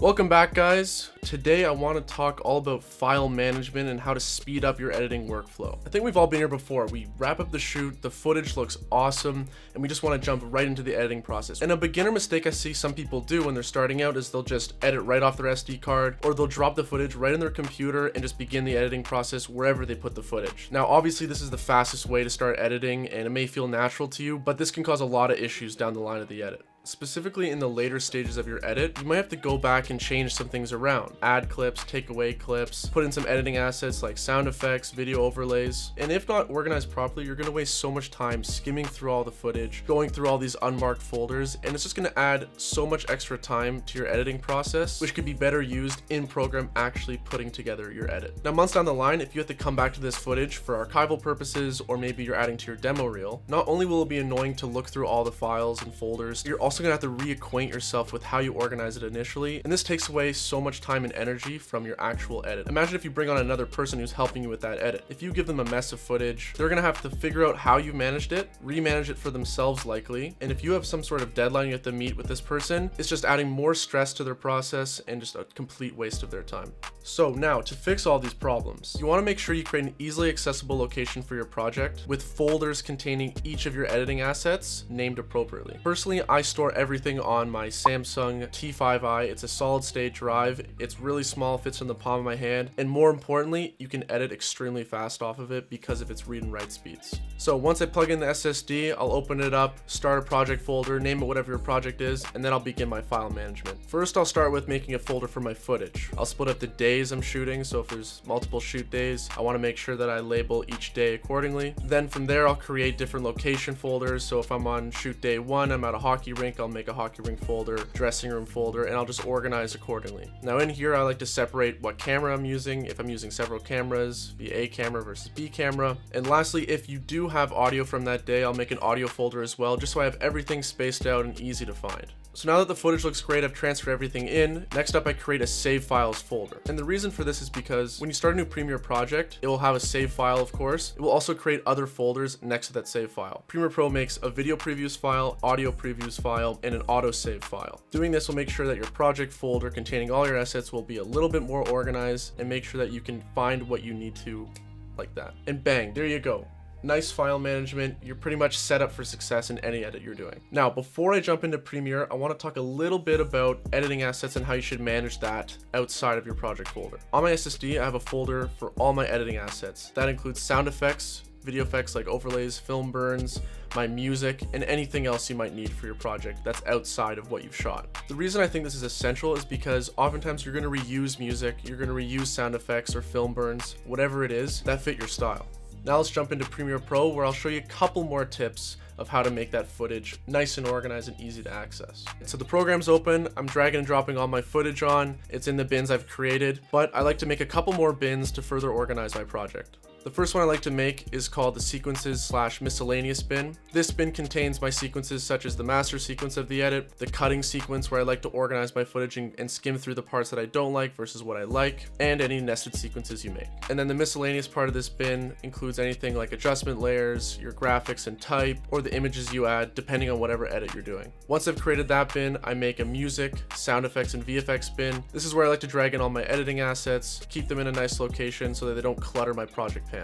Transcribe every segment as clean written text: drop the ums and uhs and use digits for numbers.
Welcome back, guys. Today I want to talk all about file management and how to speed up your editing workflow. I think we've all been here before. We wrap up the shoot, the footage looks awesome, and we just want to jump right into the editing process. And a beginner mistake I see some people do when they're starting out is they'll just edit right off their SD card, or they'll drop the footage right in their computer and just begin the editing process wherever they put the footage. Now, obviously this is the fastest way to start editing, and it may feel natural to you, but this can cause a lot of issues down the line of the edit. Specifically in the later stages of your edit, you might have to go back and change some things around. Add clips, take away clips, put in some editing assets like sound effects, video overlays. And if not organized properly, you're gonna waste so much time skimming through all the footage, going through all these unmarked folders, and it's just gonna add so much extra time to your editing process, which could be better used in program actually putting together your edit. Now, months down the line, if you have to come back to this footage for archival purposes, or maybe you're adding to your demo reel, not only will it be annoying to look through all the files and folders, you're also gonna have to reacquaint yourself with how you organize it initially, and this takes away so much time and energy from your actual edit. Imagine if you bring on another person who's helping you with that edit. If you give them a mess of footage, they're gonna have to figure out how you managed it, remanage it for themselves likely, and if you have some sort of deadline you have to meet with this person, it's just adding more stress to their process and just a complete waste of their time. So now, to fix all these problems, you want to make sure you create an easily accessible location for your project with folders containing each of your editing assets named appropriately. Personally, I store everything on my Samsung T5i. It's a solid state drive. It's really small, fits in the palm of my hand, and more importantly, you can edit extremely fast off of it because of its read and write speeds. So once I plug in the SSD, I'll open it up, start a project folder, name it whatever your project is, and then I'll begin my file management. First, I'll start with making a folder for my footage. I'll split up the days I'm shooting, so if there's multiple shoot days, I want to make sure that I label each day accordingly. Then from there, I'll create different location folders. So if I'm on shoot day 1, I'm at a hockey rink, I'll make a hockey rink folder, dressing room folder, and I'll just organize accordingly. Now in here, I like to separate what camera I'm using, if I'm using several cameras, be A camera versus B camera. And lastly, if you do have audio from that day, I'll make an audio folder as well, just so I have everything spaced out and easy to find. So now that the footage looks great, I've transferred everything in. Next up, I create a save files folder. And the reason for this is because when you start a new Premiere project, it will have a save file, of course. It will also create other folders next to that save file. Premiere Pro makes a video previews file, audio previews file, and an autosave file. Doing this will make sure that your project folder containing all your assets will be a little bit more organized and make sure that you can find what you need to like that. And bang, there you go. Nice file management. You're pretty much set up for success in any edit you're doing. Now, before I jump into Premiere, I want to talk a little bit about editing assets and how you should manage that outside of your project folder. On my SSD, I have a folder for all my editing assets. That includes sound effects, video effects like overlays, film burns, my music, and anything else you might need for your project that's outside of what you've shot. The reason I think this is essential is because oftentimes you're going to reuse music, you're going to reuse sound effects or film burns, whatever it is that fit your style. Now let's jump into Premiere Pro, where I'll show you a couple more tips of how to make that footage nice and organized and easy to access. So the program's open, I'm dragging and dropping all my footage on, it's in the bins I've created, but I like to make a couple more bins to further organize my project. The first one I like to make is called the sequences/miscellaneous bin. This bin contains my sequences such as the master sequence of the edit, the cutting sequence where I like to organize my footage and skim through the parts that I don't like versus what I like, and any nested sequences you make. And then the miscellaneous part of this bin includes anything like adjustment layers, your graphics and type, or the images you add depending on whatever edit you're doing. Once I've created that bin, I make a music, sound effects, and VFX bin. This is where I like to drag in all my editing assets, keep them in a nice location so that they don't clutter my project panel.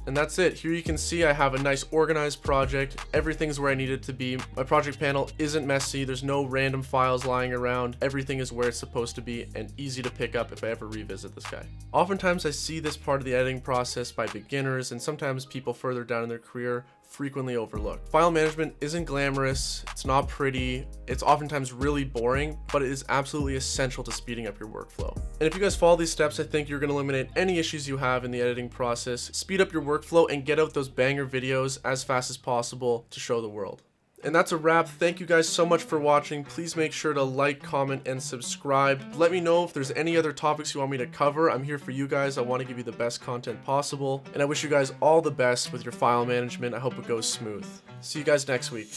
And that's it. Here you can see I have a nice organized project. Everything's where I need it to be. My project panel isn't messy. There's no random files lying around. Everything is where it's supposed to be and easy to pick up if I ever revisit this guy. Oftentimes I see this part of the editing process by beginners and sometimes people further down in their career frequently overlooked. File management isn't glamorous, it's not pretty, it's oftentimes really boring, but it is absolutely essential to speeding up your workflow. And if you guys follow these steps, I think you're going to eliminate any issues you have in the editing process, speed up your workflow, and get out those banger videos as fast as possible to show the world. And that's a wrap. Thank you guys so much for watching. Please make sure to like, comment, and subscribe. Let me know if there's any other topics you want me to cover. I'm here for you guys. I want to give you the best content possible. And I wish you guys all the best with your file management. I hope it goes smooth. See you guys next week.